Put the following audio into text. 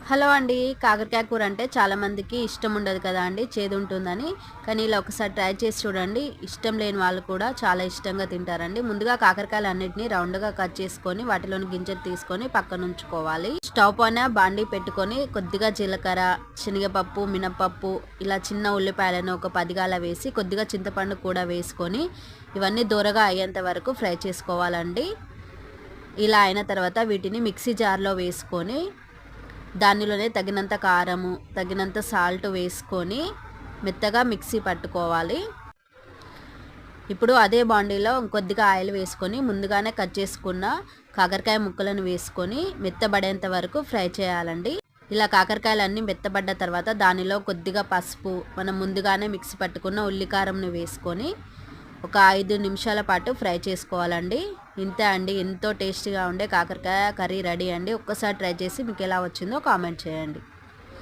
Hello అండి. కాకరకాయ కూర అంటే చాలామందికి ఇష్టం ఉండదు కదా అండి, చేదు ఉంటుందని. కానీ ఇలా ఒకసారి ట్రై చేసి చూడండి. ఇష్టం లేని వాళ్ళు కూడా చాలా ఇష్టంగా తింటారండి. ముందుగా కాకరకాయలు అన్నిటిని రౌండ్గా కట్ చేసుకొని వాటిలోని గింజలు తీసుకొని పక్కన ఉంచుకోవాలి. స్టవ్ పైన బాండీ పెట్టుకొని కొద్దిగా జీలకర్ర, శనగపప్పు, మినపప్పు, ఇలా చిన్న ఉల్లిపాయలను ఒక 10 గాల వేసి కొద్దిగా చింతపండు కూడా వేసుకొని ఇవన్నీ దూరగా అయ్యేంత వరకు ఫ్రై చేసుకోవాలండి. ఇలా అయిన తర్వాత వీటిని మిక్సీ జార్లో వేసుకొని దానిలోనే తగినంత కారము, తగినంత సాల్ట్ వేసుకొని మెత్తగా మిక్సీ పట్టుకోవాలి. ఇప్పుడు అదే బాండీలో కొద్దిగా ఆయిల్ వేసుకొని ముందుగానే కట్ చేసుకున్న కాకరకాయ ముక్కలను వేసుకొని మెత్తబడేంత వరకు ఫ్రై చేయాలండి. ఇలా కాకరకాయలన్నీ మెత్తబడ్డ తర్వాత దానిలో కొద్దిగా పసుపు, మనం ముందుగానే మిక్సీ పట్టుకున్న ఉల్లికారంను వేసుకొని ఒక 5 నిమిషాల పాటు ఫ్రై చేసుకోవాలండి. ఇంతే అండి, ఎంతో టేస్టీగా ఉండే కాకరకాయ కర్రీ రెడీ అండి. ఒక్కసారి ట్రై చేసి మీకు ఎలా వచ్చిందో కామెంట్ చేయండి.